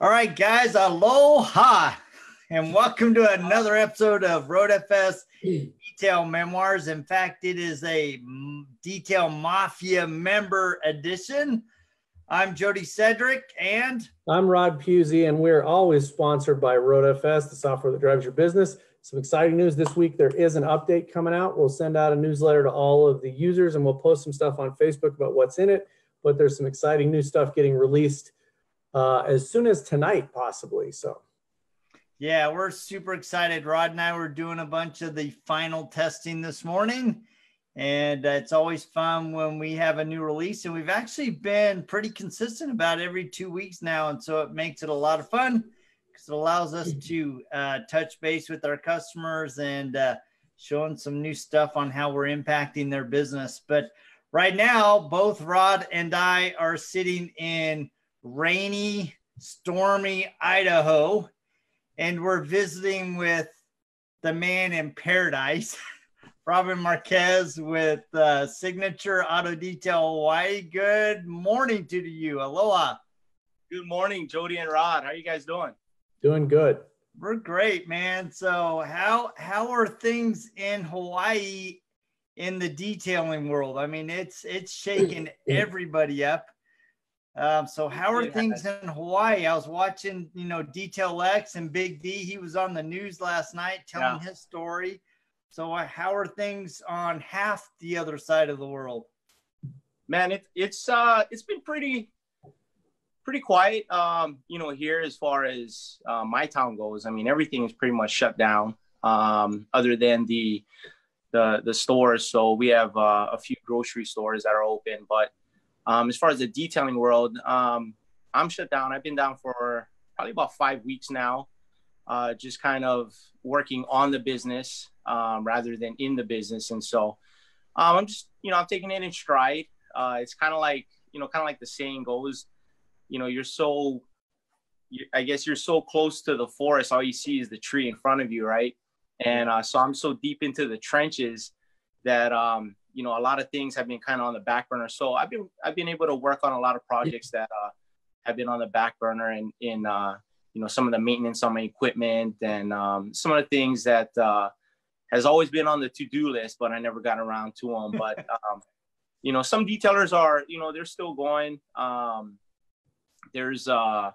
All right, guys, aloha, and welcome to another episode of RoadFS Detail Memoirs. In fact, it is a Detail Mafia member edition. I'm Jody Cedric, and I'm Rod Pusey, and we're always sponsored by RoadFS, the software that drives your business. Some exciting news this week. There is an update coming out. We'll send out a newsletter to all of the users, and we'll post some stuff on Facebook about what's in it. But there's some exciting new stuff getting released as soon as tonight, possibly. So, yeah, we're super excited. Rod and I were doing a bunch of the final testing this morning, and it's always fun when we have a new release. And we've actually been pretty consistent about every 2 weeks now, and so it makes it a lot of fun because it allows us to touch base with our customers and showing some new stuff on how we're impacting their business. But right now, both Rod and I are sitting in rainy, stormy Idaho, and we're visiting with the man in paradise, Robin Marquez with Signature Auto Detail Hawaii. Good morning to you. Aloha. Good morning, Jody and Rod. How are you guys doing? doing good. We're great, man. So how are things in Hawaii in the detailing world? I mean, it's shaking everybody up. So how are things in Hawaii? I was watching, Detail X and Big D. He was on the news last night telling his story. So how are things on half the other side of the world? Man, it's been pretty quiet. Here as far as my town goes. I mean, everything is pretty much shut down, other than the stores. So we have a few grocery stores that are open, but as far as the detailing world, I'm shut down. I've been down for probably about 5 weeks now, just kind of working on the business rather than in the business. And so I'm just, I'm taking it in stride. It's kind of like the saying goes, I guess you're so close to the forest, all you see is the tree in front of you, right? And so I'm so deep into the trenches that a lot of things have been kind of on the back burner. So I've been able to work on a lot of projects that have been on the back burner, and in some of the maintenance on my equipment and some of the things that has always been on the to-do list, but I never got around to them. But some detailers are, they're still going. There's a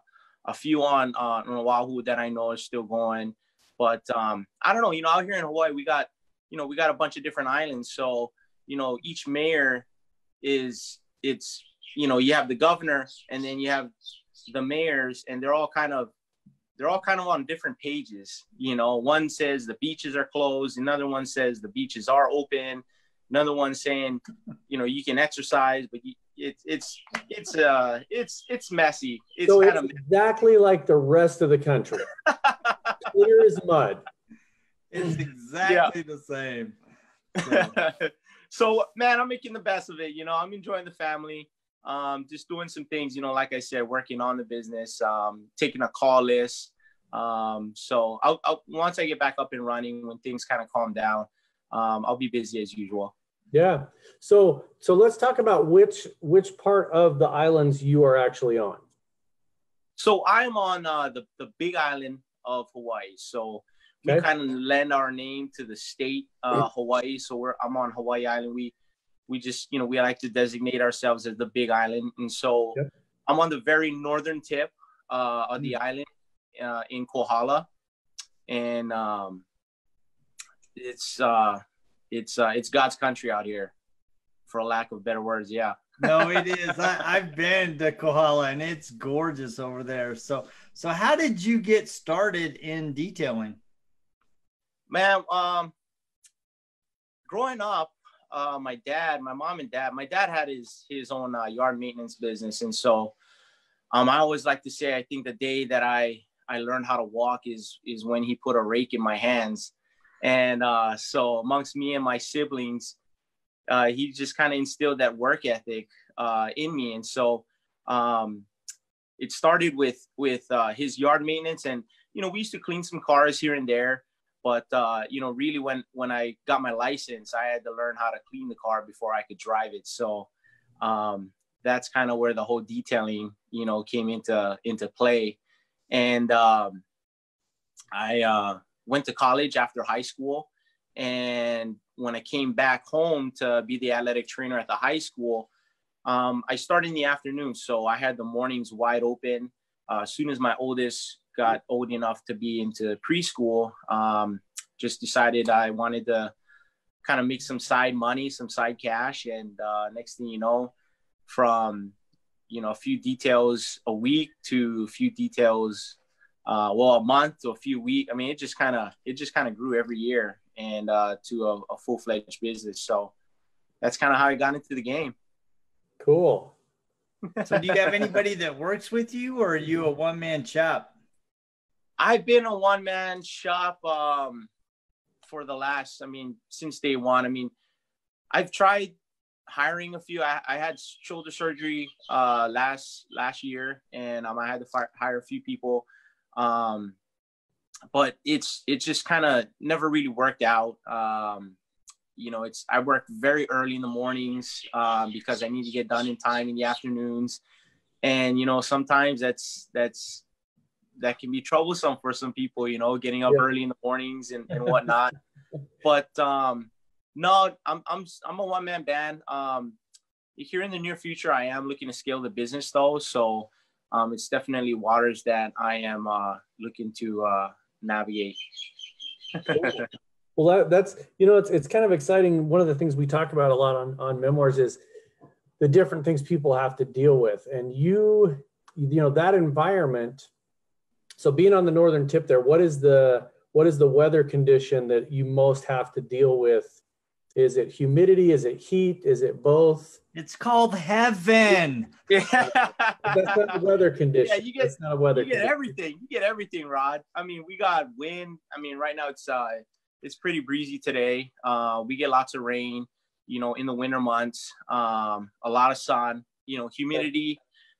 few on Oahu that I know is still going, but I don't know. Out here in Hawaii, we got a bunch of different islands. So each mayor you have the governor, and then you have the mayors, and they're all kind of on different pages. One says the beaches are closed, another one says the beaches are open, another one saying you can exercise, but it's messy. It's so kind it's exactly like the rest of the country. Clear as mud. It's exactly the same. So man, I'm making the best of it. I'm enjoying the family. Just doing some things, like I said, working on the business, taking a call list. So I'll once I get back up and running, when things kind of calm down, I'll be busy as usual. Yeah. So let's talk about which part of the islands you are actually on. So I'm on the big island of Hawaii. So we kind of lend our name to the state, Hawaii. So I'm on Hawaii Island. We just, we like to designate ourselves as the big island. And so I'm on the very northern tip of the island in Kohala. And it's God's country out here, for a lack of better words. Yeah. No, it is. I've been to Kohala, and it's gorgeous over there. So how did you get started in detailing? Man, growing up, my mom and dad, my dad had his own yard maintenance business. And so I always like to say, I think the day that I learned how to walk is when he put a rake in my hands. And so amongst me and my siblings, he just kind of instilled that work ethic in me. And so it started with his yard maintenance. And, we used to clean some cars here and there. But, really when I got my license, I had to learn how to clean the car before I could drive it. So that's kind of where the whole detailing, came into play. And I went to college after high school. And when I came back home to be the athletic trainer at the high school, I started in the afternoon. So I had the mornings wide open. As soon as my oldest got old enough to be into preschool, just decided I wanted to kind of make some side money, some side cash. And next thing you know, from, a few details a week to a few details, a month to a few weeks. I mean, it just kind of grew every year and to a full-fledged business. So that's kind of how I got into the game. Cool. So do you have anybody that works with you, or are you a one-man shop? I've been a one-man shop for the last, since day one. I've tried hiring a few. I had shoulder surgery last year, and I had to hire a few people. But it's just kind of never really worked out. I work very early in the mornings because I need to get done in time in the afternoons. And, sometimes that can be troublesome for some people, getting up early in the mornings and whatnot. But no, I'm a one-man band. Here in the near future, I am looking to scale the business though. So it's definitely waters that I am looking to navigate. Well, that's, it's kind of exciting. One of the things we talk about a lot on Memoirs is the different things people have to deal with. And that environment. So being on the northern tip there, what is the weather condition that you most have to deal with? Is it humidity? Is it heat? Is it both? It's called heaven. Yeah. That's not a weather condition. Yeah, that's not a weather you get condition. everything. You get everything, Rod. We got wind. Right now it's pretty breezy today. We get lots of rain, in the winter months, a lot of sun, humidity.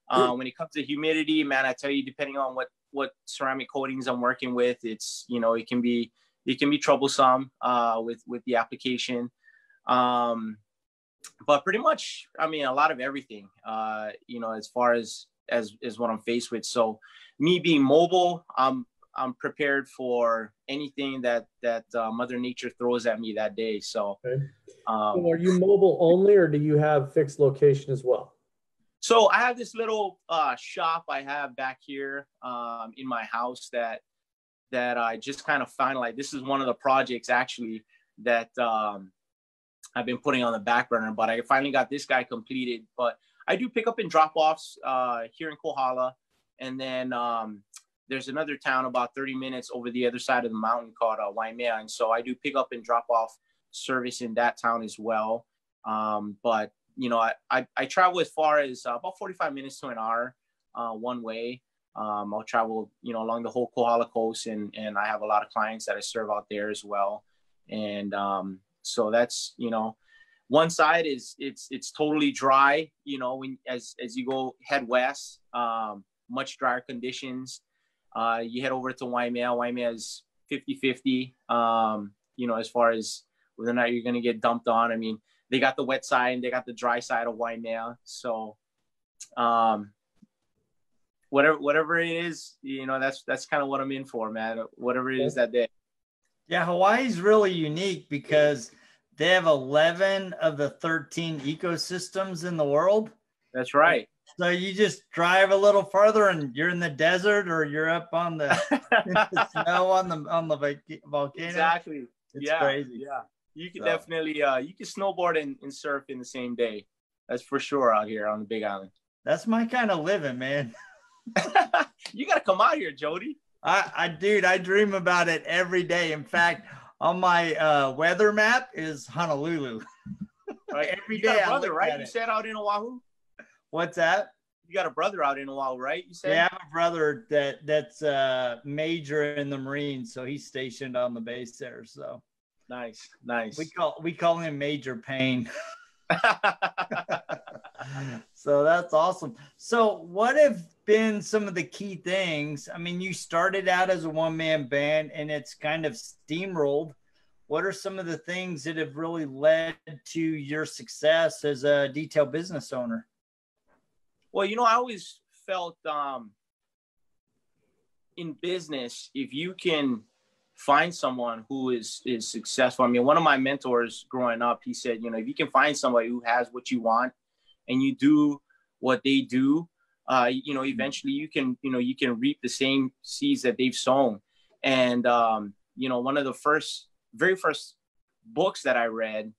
When it comes to humidity, man, I tell you, depending on what ceramic coatings I'm working with, it's, it can be troublesome with the application. But pretty much, a lot of everything, as far as what I'm faced with. So me being mobile, I'm prepared for anything that Mother Nature throws at me that day. So, okay. So are you mobile only, or do you have fixed location as well? So I have this little shop I have back here in my house that I just kind of found, like, this is one of the projects actually that I've been putting on the back burner, but I finally got this guy completed. But I do pick up and drop offs here in Kohala. And then there's another town about 30 minutes over the other side of the mountain called Waimea. And so I do pick up and drop off service in that town as well. But, I travel as far as about 45 minutes to an hour one way. I'll travel, along the whole Kohala coast, and I have a lot of clients that I serve out there as well. And so that's, one side is it's totally dry, as you go head west, much drier conditions. You head over to Waimea. Waimea is 50-50, as far as whether or not you're going to get dumped on. They got the wet side and they got the dry side of Waimea. So whatever it is, that's kind of what I'm in for, man. Whatever it is that day. Yeah, Hawaii's really unique because they have 11 of the 13 ecosystems in the world. That's right. So you just drive a little farther and you're in the desert, or you're up on the, the snow on the volcano. Exactly. It's crazy. Yeah. You can definitely, you can snowboard and surf in the same day. That's for sure out here on the Big Island. That's my kind of living, man. You got to come out here, Jody. Dude, I dream about it every day. In fact, on my weather map is Honolulu. Right. Every you day. Got a brother, right? You said out in Oahu? What's that? You got a brother out in Oahu, right? You said? Yeah, I have a brother that's major in the Marines, so he's stationed on the base there. So nice. We call him Major Pain. So that's awesome. So what have been some of the key things? You started out as a one-man band and it's kind of steamrolled. What are some of the things that have really led to your success as a detail business owner? Well, I always felt in business, if you can find someone who is successful. I mean, one of my mentors growing up, he said, you know, if you can find somebody who has what you want and you do what they do, you know, eventually you can reap the same seeds that they've sown. And, you know, one of the very first books that I read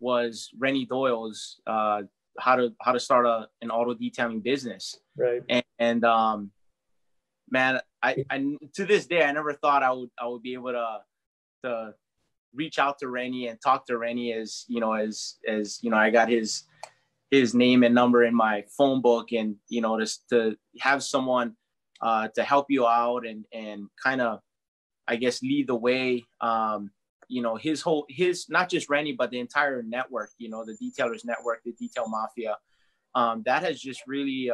was Renny Doyle's how to start an auto detailing business. Right. And man, I to this day, I never thought I would be able to reach out to Renny and talk to Renny as you know, I got his name and number in my phone book, and, you know, just to have someone to help you out and kind of, I guess, lead the way. You know, his not just Renny, but the entire network, you know, the Detailers Network, the Detail Mafia, that has just really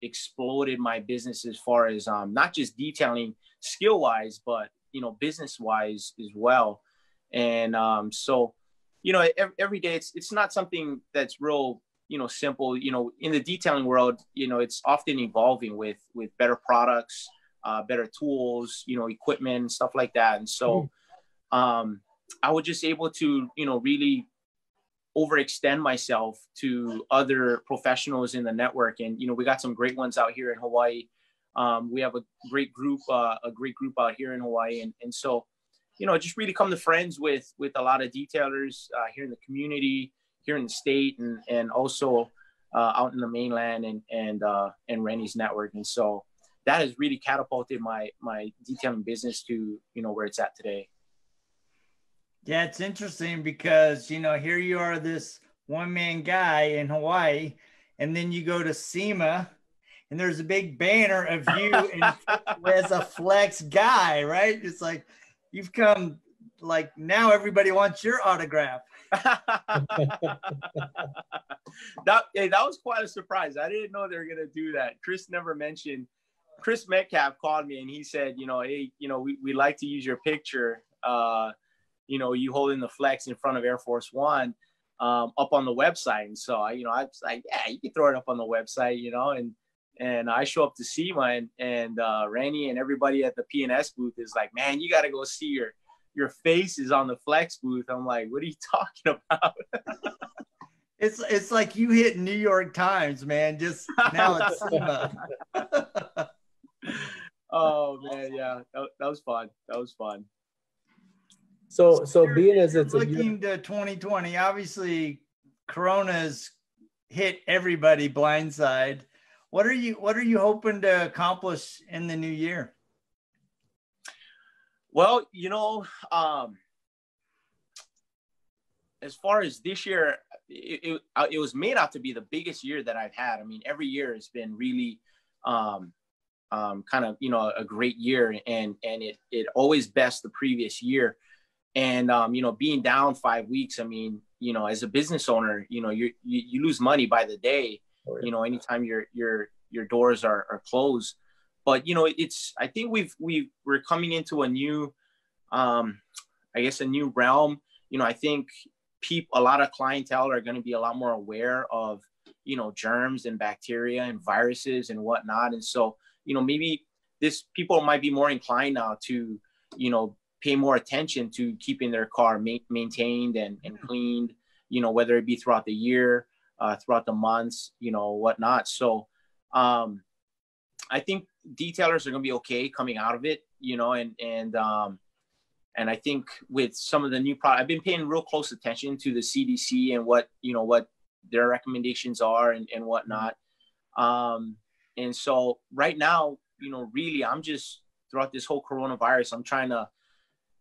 exploded my business as far as not just detailing skill wise, but, you know, business wise as well. And so, you know, every day it's not something that's real, you know, simple. You know, in the detailing world, you know, it's often evolving with better products, better tools, you know, equipment, stuff like that. And so I was just able to, you know, really overextend myself to other professionals in the network. And, you know, we got some great ones out here in Hawaii. We have a great group out here in Hawaii. And so, you know, just really come to friends with a lot of detailers here in the community, here in the state, and also out in the mainland and Renny's network. And so that has really catapulted my detailing business to, you know, where it's at today. Yeah, it's interesting because, you know, here you are, this one-man guy in Hawaii, and then you go to SEMA, and there's a big banner of you as a flex guy, right? It's like you've come, like, now everybody wants your autograph. That was quite a surprise. I didn't know they were gonna do that. Chris Metcalf called me and he said, you know, hey, you know, we like to use your picture, you know, you holding the flex in front of Air Force One up on the website. And so I was like, yeah, you can throw it up on the website, you know, and I show up to SEMA and Renny and everybody at the P&S booth is like, man, you got to go see your face is on the flex booth. I'm like, what are you talking about? It's like you hit New York Times, man. Just now it's SEMA. Oh man, yeah, that was fun. That was fun. So being as it's looking to 2020, obviously Corona's hit everybody blindside. What are you hoping to accomplish in the new year? Well, you know, as far as this year, it was made out to be the biggest year that I've had. I mean, every year has been really kind of, you know, a great year, and it always bests the previous year. And you know, being down 5 weeks, I mean, you know, as a business owner, you know, you lose money by the day. Oh, yeah. You know, anytime your doors are closed. But you know, I think we're coming into a new, I guess, a new realm. You know, I think a lot of clientele are going to be a lot more aware of, you know, germs and bacteria and viruses and whatnot. And so, you know, maybe people might be more inclined now to, you know, pay more attention to keeping their car maintained and cleaned, you know, whether it be throughout the year, throughout the months, you know, whatnot. So I think detailers are going to be okay coming out of it, you know, and I think with some of the new products, I've been paying real close attention to the CDC and what their recommendations are and whatnot. And so right now, you know, really, I'm just, throughout this whole coronavirus, I'm trying to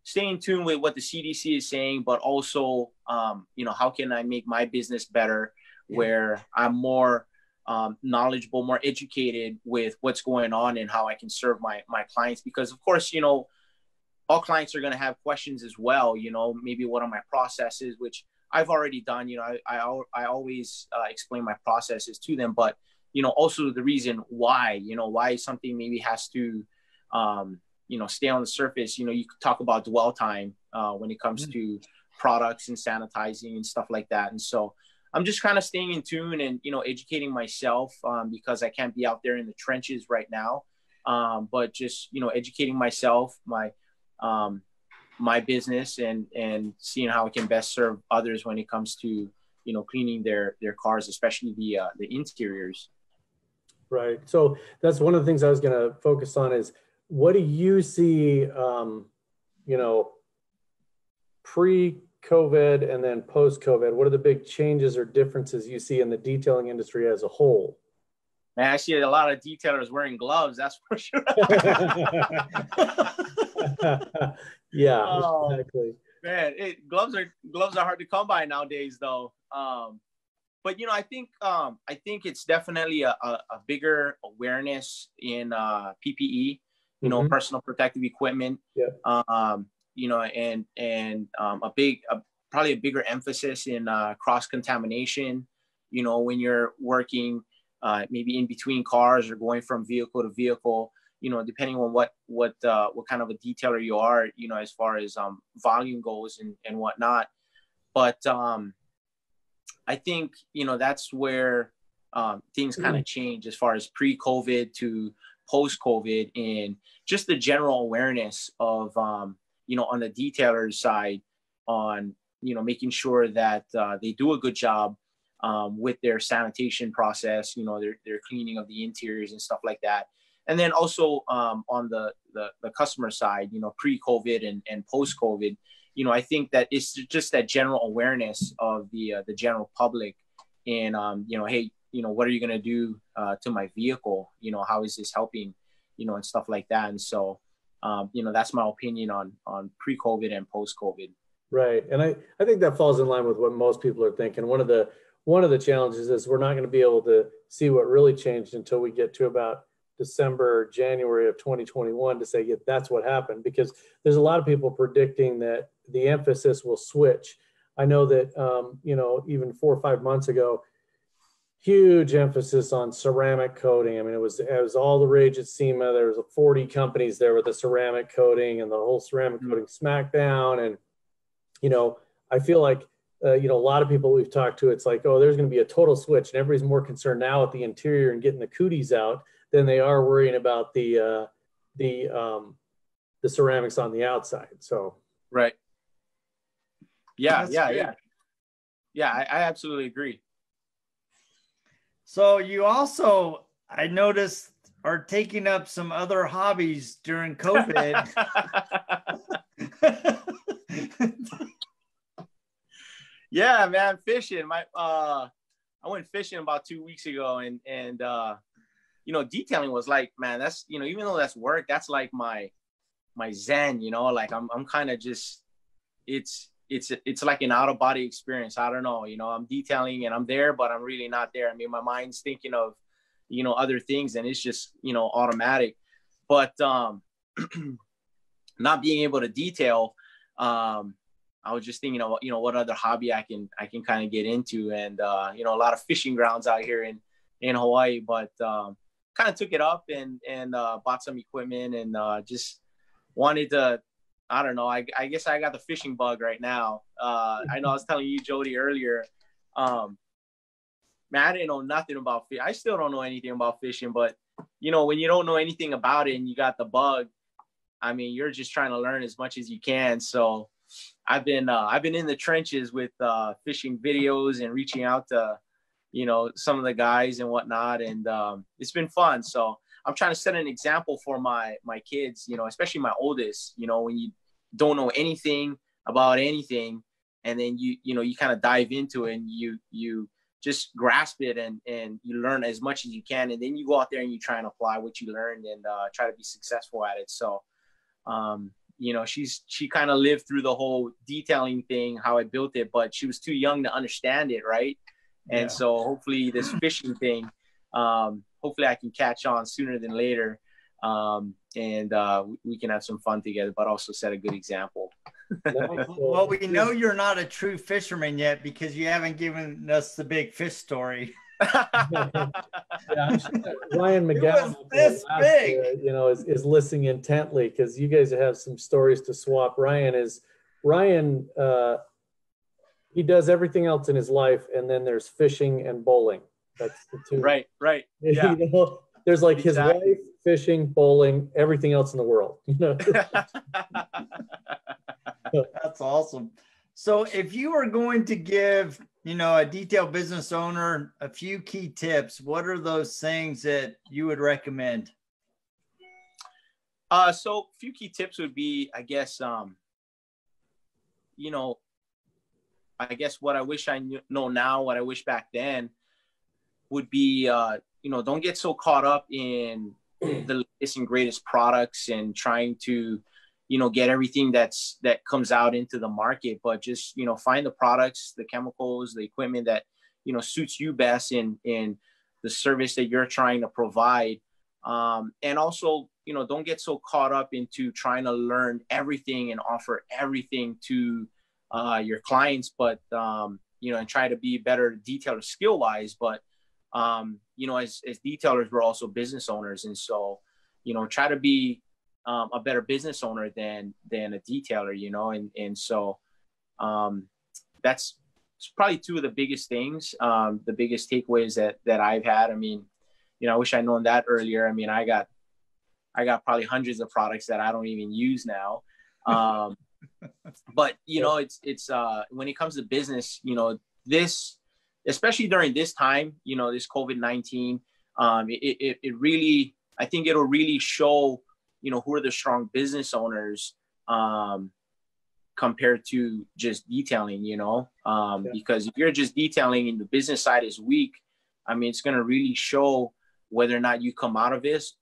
stay in tune with what the CDC is saying, but also, you know, how can I make my business better where I'm more knowledgeable, more educated with what's going on and how I can serve my clients. Because of course, you know, all clients are going to have questions as well, you know, maybe what are my processes, which I've already done. You know, I always explain my processes to them, but, you know, also the reason why, you know, why something maybe has to, you know, stay on the surface. You know, you could talk about dwell time when it comes to products and sanitizing and stuff like that. And so I'm just kind of staying in tune and, you know, educating myself because I can't be out there in the trenches right now. but just, educating myself, my business, and seeing how I can best serve others when it comes to, cleaning their cars, especially the interiors. Right. So that's one of the things I was going to focus on is, what do you see, pre-COVID and then post-COVID? What are the big changes or differences you see in the detailing industry as a whole? Man, I see a lot of detailers wearing gloves. That's for sure. Yeah, exactly. Man, gloves are hard to come by nowadays, though. But I think it's definitely a bigger awareness in PPE, personal protective equipment. Yeah. And probably a bigger emphasis in cross contamination. When you're working maybe in between cars or going from vehicle to vehicle, depending on what kind of a detailer you are, as far as volume goes and whatnot. But I think, that's where things kind of change as far as pre-COVID to post-COVID, and just the general awareness of, on the detailer's side, on, making sure that they do a good job with their sanitation process, their cleaning of the interiors and stuff like that. And then also on the customer side, pre-COVID and post-COVID, I think that it's just that general awareness of the general public, and hey, what are you going to do to my vehicle? How is this helping? And stuff like that. And so, that's my opinion on pre-COVID and post-COVID. Right, and I think that falls in line with what most people are thinking. One of the challenges is we're not going to be able to see what really changed until we get to about December or January of 2021 to say, yeah, that's what happened, because there's a lot of people predicting that the emphasis will switch. I know that, even 4 or 5 months ago, huge emphasis on ceramic coating. I mean, it was all the rage at SEMA. There was 40 companies there with the ceramic coating and the whole ceramic coating smackdown. And, I feel like, a lot of people we've talked to, it's like, oh, there's going to be a total switch, and everybody's more concerned now with the interior and getting the cooties out than they are worrying about the ceramics on the outside. So right. Yeah. I absolutely agree. So you also, I noticed, are taking up some other hobbies during COVID. Yeah, man, fishing. I went fishing about 2 weeks ago, and detailing was like, man, that's, even though that's work, that's like my zen, like I'm kind of just, it's like an out of body experience. I don't know, I'm detailing and I'm there, but I'm really not there. I mean, my mind's thinking of, other things, and it's just, automatic. But not being able to detail, I was just thinking of, what other hobby I can kind of get into, and a lot of fishing grounds out here in Hawaii, but kind of took it up and bought some equipment, and just wanted to, I don't know, I guess I got the fishing bug right now. I know I was telling you, Jody, earlier, man, I didn't know nothing about fish. I still don't know anything about fishing, but when you don't know anything about it and you got the bug, I mean, you're just trying to learn as much as you can. So I've been in the trenches with fishing videos and reaching out to, some of the guys and whatnot. And it's been fun. So I'm trying to set an example for my kids, especially my oldest, when you don't know anything about anything, and then you kind of dive into it, and you just grasp it, and you learn as much as you can. And then you go out there and you try and apply what you learned, and try to be successful at it. So, she kind of lived through the whole detailing thing, how I built it, but she was too young to understand it. Right. And yeah. So hopefully this fishing thing, hopefully I can catch on sooner than later. And we can have some fun together, but also set a good example. Well, we know you're not a true fisherman yet, because you haven't given us the big fish story. Yeah, I'm sure that Ryan McGowan, this big. Is listening intently, because you guys have some stories to swap. Ryan, he does everything else in his life, and then there's fishing and bowling. That's the two. Right. Yeah. There's like Exactly. his wife, fishing, bowling, everything else in the world. You know. That's awesome. So if you were going to give, a detail business owner a few key tips, what are those things that you would recommend? So a few key tips would be, I guess, what I wish I know now, what I wish back then would be, don't get so caught up in the latest and greatest products and trying to, get everything that comes out into the market, but just, find the products, the chemicals, the equipment that, suits you best in the service that you're trying to provide. And also, don't get so caught up into trying to learn everything and offer everything to your clients, but, and try to be better detailer skill wise. But, as detailers, we're also business owners. And so, try to be a better business owner than a detailer, and so that's probably two of the biggest things, the biggest takeaways that I've had. I mean, I wish I'd known that earlier. I mean, I got probably hundreds of products that I don't even use now. But, it's when it comes to business, this, especially during this time, this COVID-19, it really, I think it'll really show, who are the strong business owners compared to just detailing, because if you're just detailing and the business side is weak, I mean, it's going to really show whether or not you come out of this,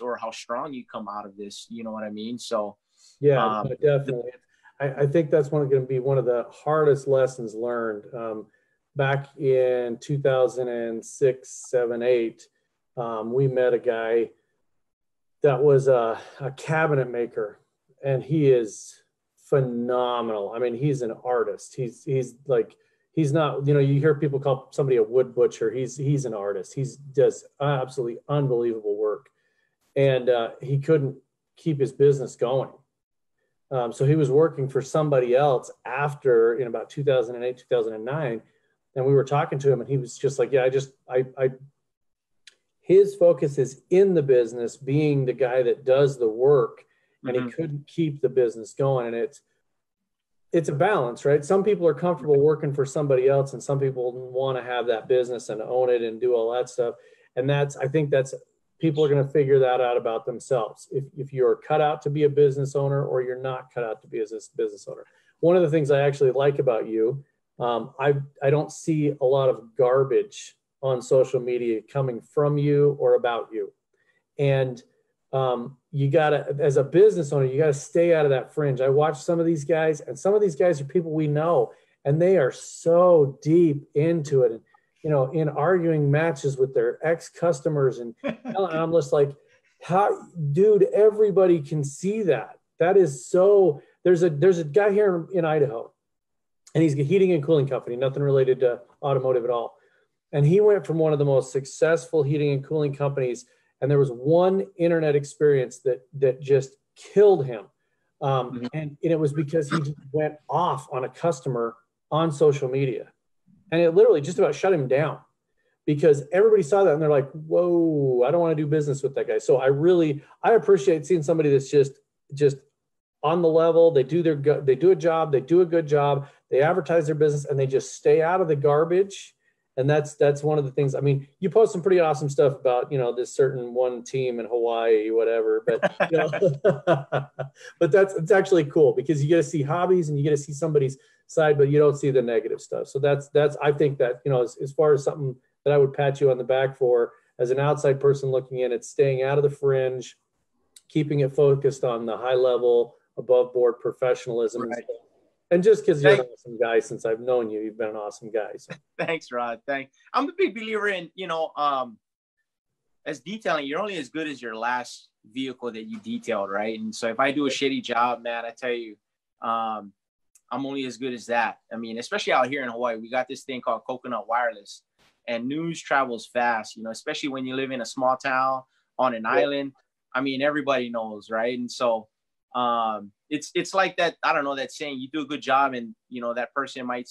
or how strong you come out of this. You know what I mean? So, yeah, definitely. I think that's going to be one of the hardest lessons learned. Back in 2006, 7, 8, we met a guy that was a cabinet maker, and he is phenomenal. I mean, he's an artist. He's not, you hear people call somebody a wood butcher. He's an artist. He does absolutely unbelievable work. And he couldn't keep his business going. So he was working for somebody else after, in about 2008, 2009. And we were talking to him, and he was just like, yeah, his focus is in the business, being the guy that does the work, and he couldn't keep the business going. And it's a balance, right? Some people are comfortable working for somebody else, and some people want to have that business and own it and do all that stuff. And I think people are going to figure that out about themselves. If you're cut out to be a business owner, or you're not cut out to be a business owner. One of the things I actually like about you, I don't see a lot of garbage on social media coming from you or about you. And you gotta, as a business owner, you gotta stay out of that fringe. I watch some of these guys, and some of these guys are people we know, and they are so deep into it, and in arguing matches with their ex-customers, and I'm just like, how, dude, everybody can see that. That is so. There's a guy here in Idaho, and he's a heating and cooling company, nothing related to automotive at all. And he went from one of the most successful heating and cooling companies, and there was one internet experience that just killed him. And it was because he just went off on a customer on social media. And it literally just about shut him down, because everybody saw that and they're like, whoa, I don't want to do business with that guy. So I appreciate seeing somebody that's just on the level. They do a job, they do a good job, they advertise their business, and they just stay out of the garbage. And that's one of the things. I mean, you post some pretty awesome stuff about, this certain one team in Hawaii, whatever, but, but it's actually cool, because you get to see hobbies and you get to see somebody's side, but you don't see the negative stuff. So I think that, as far as something that I would pat you on the back for, as an outside person looking in, it's staying out of the fringe, keeping it focused on the high level, above board professionalism. Right. And just because you're an awesome guy, since I've known you, you've been an awesome guy. So. Thanks, Rod. Thanks. I'm a big believer in, as detailing, you're only as good as your last vehicle that you detailed, right? And so if I do a shitty job, man, I tell you, I'm only as good as that. I mean, especially out here in Hawaii, we got this thing called coconut wireless, and news travels fast, especially when you live in a small town on an island. I mean, everybody knows, right? And so it's like that, I don't know, that saying, you do a good job, and that person might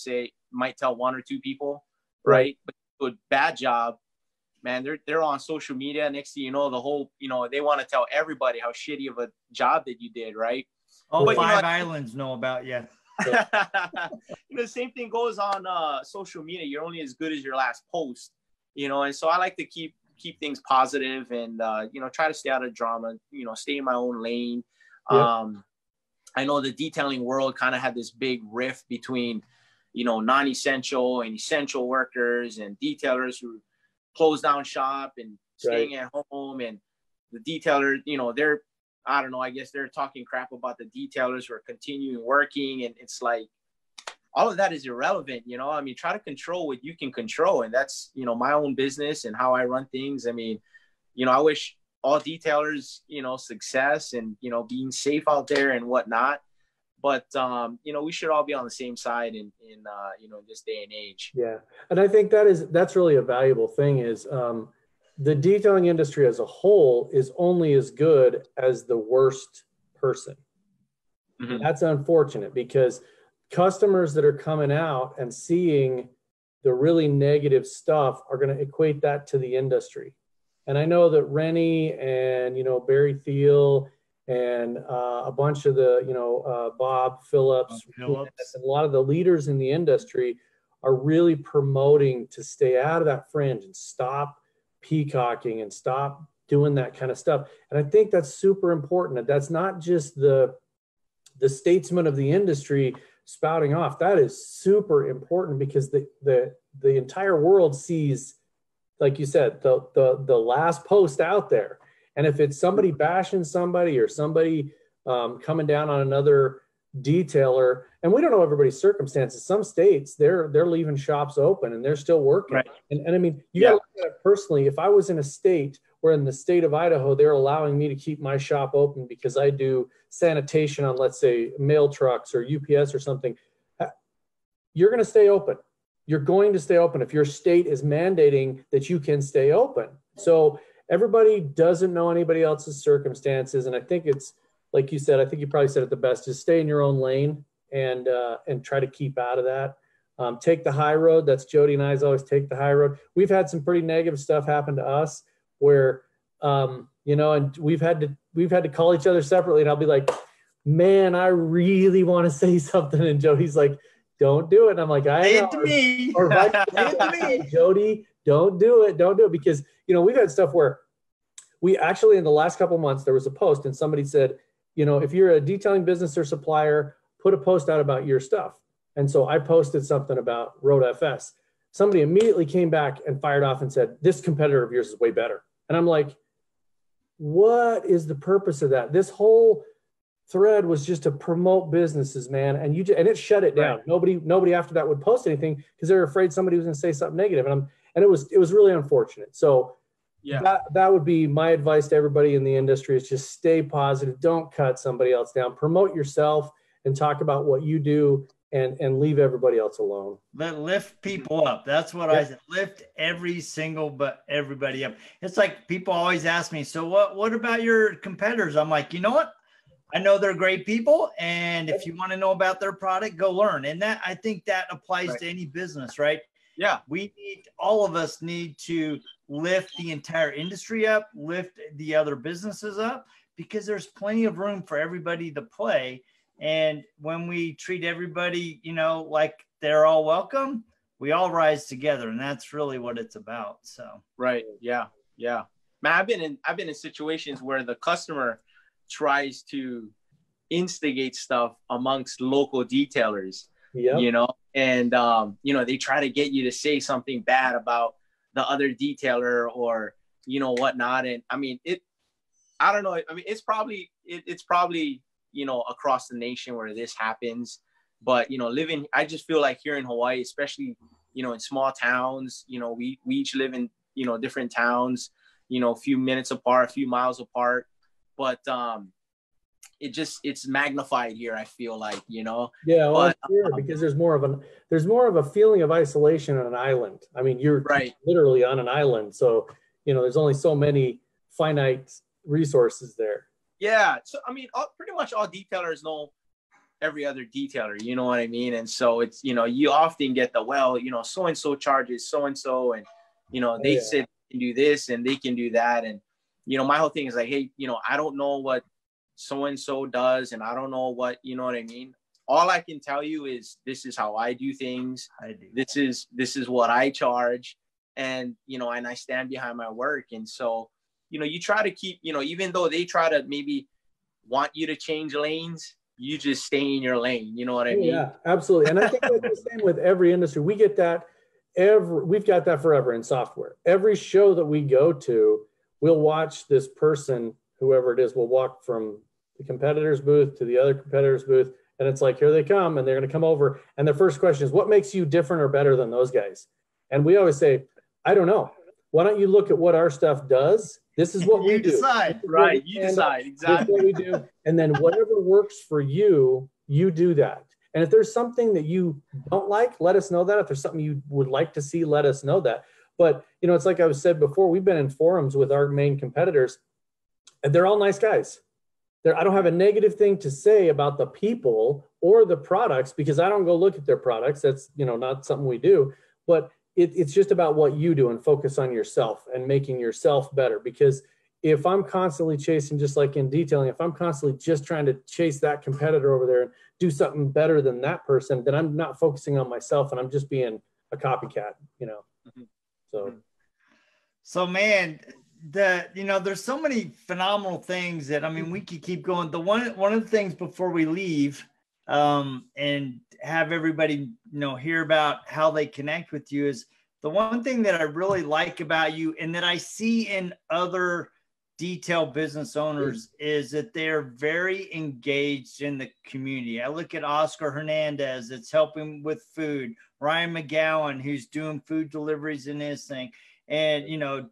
tell one or two people, right? But you do a bad job, man, they're on social media. Next thing you know, the whole, they want to tell everybody how shitty of a job that you did, right? All but, five islands know about you. Same thing goes on social media. You're only as good as your last post, and so I like to keep things positive and try to stay out of drama, stay in my own lane. Yeah. I know the detailing world kind of had this big rift between non-essential and essential workers and detailers who close down shop and staying at home, and the detailer, they're, I don't know, I guess they're talking crap about the detailers who are continuing working. And it's like, all of that is irrelevant. I mean, try to control what you can control. And that's, my own business and how I run things. I mean, I wish all detailers, success and, being safe out there and whatnot. But, we should all be on the same side in this day and age. Yeah. And I think that's really a valuable thing is, the detailing industry as a whole is only as good as the worst person. Mm-hmm. That's unfortunate because customers that are coming out and seeing the really negative stuff are going to equate that to the industry. And I know that Renny and, Barry Thiel and a bunch of the, Bob Phillips, and a lot of the leaders in the industry are really promoting to stay out of that fringe and stop peacocking and stop doing that kind of stuff. And I think that's super important. That's not just the statesman of the industry spouting off. That is super important because the entire world sees, like you said, the last post out there. And if it's somebody bashing somebody or somebody coming down on another detailer, and we don't know everybody's circumstances. Some states they're leaving shops open and they're still working. Right. And I mean, you got to look at it personally. If I was in a state where in the state of Idaho, they're allowing me to keep my shop open because I do sanitation on, let's say, mail trucks or UPS or something, you're going to stay open. You're going to stay open if your state is mandating that you can stay open. So everybody doesn't know anybody else's circumstances. And I think it's, like you said, I think you probably said it the best, is stay in your own lane and try to keep out of that. Take the high road. That's Jody and I's always take the high road. We've had some pretty negative stuff happen to us where, and we've had to call each other separately. And I'll be like, man, I really want to say something. And Jody's like, don't do it. And I'm like, I say know. It to me. Or say it to me. Jody, don't do it. Don't do it. Because, we've had stuff where we actually, in the last couple of months, there was a post and somebody said, if you're a detailing business or supplier, put a post out about your stuff. And so I posted something about RoadFS. Somebody immediately came back and fired off and said, this competitor of yours is way better. And I'm like, what is the purpose of that? This whole thread was just to promote businesses, man. And it shut it down. Right. Nobody after that would post anything because they were afraid somebody was going to say something negative. And it was really unfortunate. So yeah, that would be my advice to everybody in the industry is just stay positive. Don't cut somebody else down. Promote yourself and talk about what you do and leave everybody else alone. Lift people up. That's what I said. Lift everybody up. It's like people always ask me, so what about your competitors? I'm like, you know what? I know they're great people. And if you want to know about their product, go learn. And that, I think that applies to any business, right? Yeah. All of us need to lift the entire industry up, lift the other businesses up, because there's plenty of room for everybody to play. And when we treat everybody, like they're all welcome, we all rise together. And that's really what it's about. So. Right. Yeah. Yeah. Man, I've been in situations where the customer tries to instigate stuff amongst local detailers, and, they try to get you to say something bad about the other detailer or, whatnot. And I mean, I don't know. I mean, it's probably, across the nation where this happens, but, I just feel like here in Hawaii, especially, in small towns, we each live in, different towns, a few minutes apart, a few miles apart, but, it's magnified here. I feel like, Yeah, well, because there's more of a feeling of isolation on an island. I mean, you're literally on an island. So, there's only so many finite resources there. Yeah. So, I mean, pretty much all detailers know every other detailer, you know what I mean? And so it's, you often get the, so-and-so charges so-and-so, and, they sit can do this and they can do that. And, you know, my whole thing is like, hey, you know, I don't know what so-and-so does, and I don't know what, you know what I mean? All I can tell you is this is how I do things. This is what I charge. And, you know, and I stand behind my work. And so, you know, you try to keep, you know, even though they try to maybe want you to change lanes, you just stay in your lane. You know what I mean? Yeah, absolutely. And I think that's the same with every industry. We get that we've got that forever in software. Every show that we go to, we'll watch this person, whoever it is, will walk from the competitor's booth to the other competitor's booth. And it's like, here they come, and they're going to come over. And the first question is, what makes you different or better than those guys? And we always say, I don't know. Why don't you look at what our stuff does? This is what we do. Decide. Right. You decide. Exactly. This is what we do. And then whatever works for you, you do that. And if there's something that you don't like, let us know that. If there's something you would like to see, let us know that. But, you know, it's like I was said before, we've been in forums with our main competitors, and they're all nice guys. I don't have a negative thing to say about the people or the products, because I don't go look at their products. That's, you know, not something we do. But it's just about what you do, and focus on yourself and making yourself better. Because if I'm constantly chasing, just like in detailing, if I'm constantly just trying to chase that competitor over there and do something better than that person, then I'm not focusing on myself, and I'm just being a copycat, you know? Mm-hmm. So man, you know, there's so many phenomenal things that, I mean, we could keep going. One of the things before we leave, and have everybody, you know, hear about how they connect with you, is the one thing that I really like about you, and that I see in other detail business owners, is that they're very engaged in the community. I look at Oscar Hernandez, that's helping with food, Ryan McGowan, who's doing food deliveries in his thing, and, you know,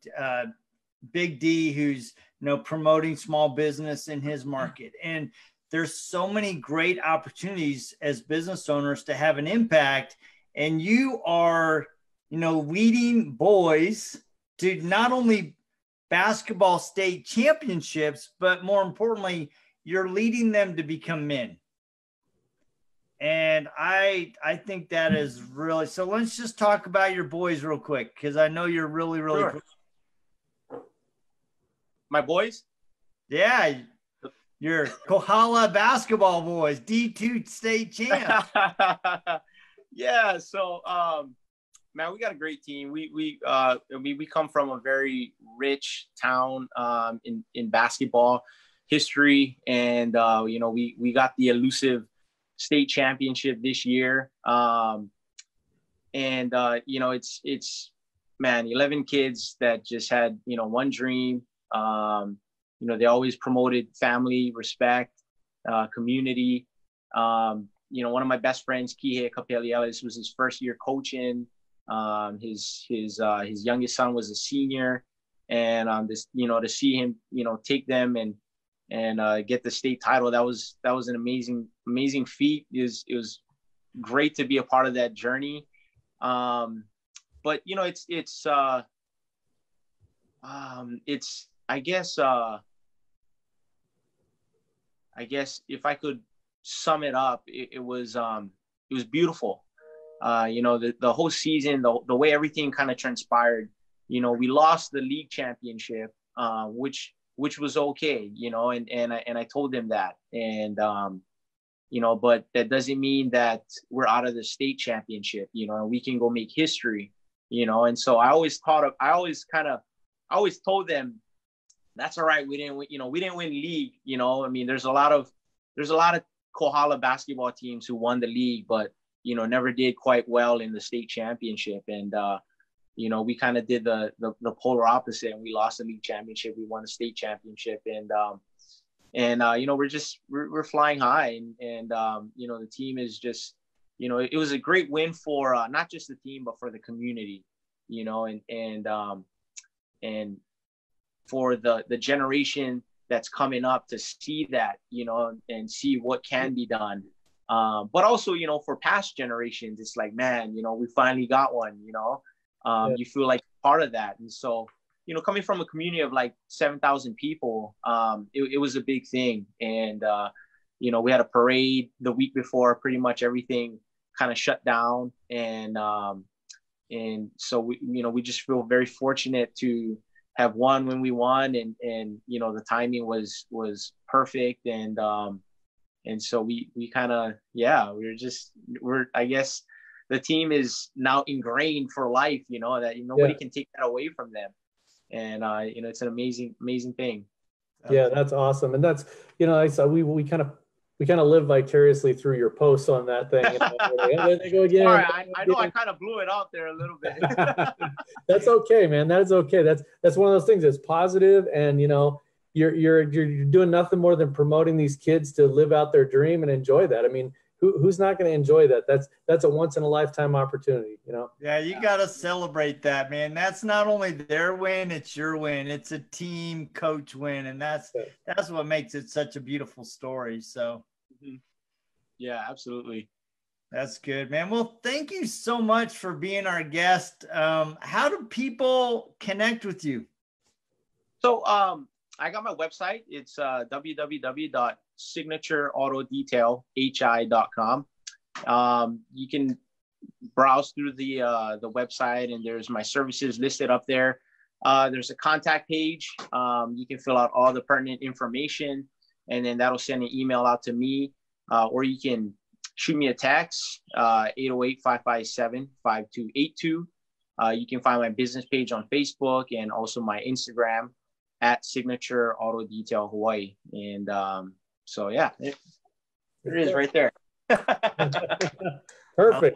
Big D, who's, you know, promoting small business in his market. And there's so many great opportunities as business owners to have an impact. And you are, you know, leading boys to not only basketball state championships, but more importantly, you're leading them to become men. And I think that is really, so let's just talk about your boys real quick, because I know you're really, really Sure. My boys? Yeah, your Kohala basketball boys, D2 state champ. Yeah. So, man, we got a great team. We come from a very rich town in basketball history, and you know, we got the elusive state championship this year. And you know, it's man, 11 kids that just had, you know, one dream. You know, they always promoted family, respect, community. You know, one of my best friends, Kihei Kapeliela, was his first year coaching. His youngest son was a senior, and this, you know, to see him, you know, take them and get the state title, that was an amazing feat. It was great to be a part of that journey. But you know, it's I guess if I could sum it up, it was beautiful. You know, the whole season, the way everything kind of transpired. You know, we lost the league championship, which was okay, you know, and I told them that, and you know, but that doesn't mean that we're out of the state championship, you know, and we can go make history, you know. And so I always told them, that's all right. We didn't win league, you know. I mean, there's a lot of Kohala basketball teams who won the league, but, you know, never did quite well in the state championship. And, you know, we kind of did the polar opposite, and we lost the league championship. We won the state championship, and you know, we're flying high, and you know, the team is just, you know, it was a great win for not just the team, but for the community, you know, and for the generation that's coming up to see that, you know, and see what can be done. But also, you know, for past generations, it's like, man, you know, we finally got one, you know. You feel like part of that. And so, you know, coming from a community of like 7,000 people, it was a big thing. And, you know, we had a parade the week before, pretty much everything kind of shut down. And, And so we just feel very fortunate to have won when we won, and the timing was perfect. And so we kind of, I guess the team is now ingrained for life, that nobody can take that away from them. And, it's an amazing thing. Yeah, that's awesome. And that's, we kind of live vicariously through your posts on that thing. There they go again. Sorry, I know I kind of blew it out there a little bit. That's okay, man. That's okay. That's one of those things that's positive, and you're doing nothing more than promoting these kids to live out their dream and enjoy that. I mean, who's not going to enjoy that? That's a once in a lifetime opportunity, Yeah, you got to celebrate that, man. That's not only their win, it's your win. It's a team coach win, and that's what makes it such a beautiful story. So yeah, absolutely. That's good, man. Well, thank you so much for being our guest. How do people connect with you? So I got my website. It's www.signatureautodetailhi.com. You can browse through the website, and there's my services listed up there. There's a contact page. You can fill out all the pertinent information, and then that'll send an email out to me, or you can shoot me a text, 808-557-5282. You can find my business page on Facebook and also my Instagram at Signature Auto Detail Hawaii. And so, yeah, it is right there. Perfect. I love it.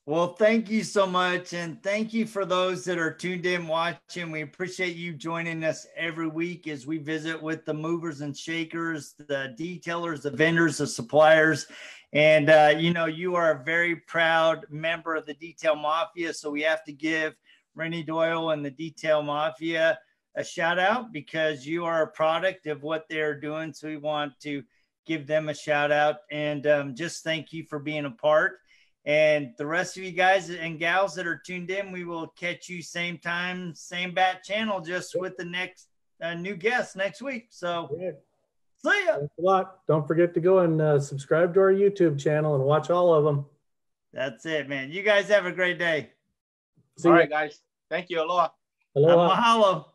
Well, thank you so much. And thank you for those that are tuned in watching. We appreciate you joining us every week as we visit with the movers and shakers, the detailers, the vendors, the suppliers. And, you are a very proud member of the Detail Mafia. So we have to give Renny, Doyle, and the Detail Mafia a shout out, because you are a product of what they're doing. So we want to give them a shout out, and just thank you for being a part. And the rest of you guys and gals that are tuned in, we will catch you same time, same bat channel, just with the next new guest next week. So see ya. Thanks a lot. Don't forget to go and subscribe to our YouTube channel and watch all of them. That's it, man. You guys have a great day. All right, guys. Thank you. Aloha. Aloha. Mahalo.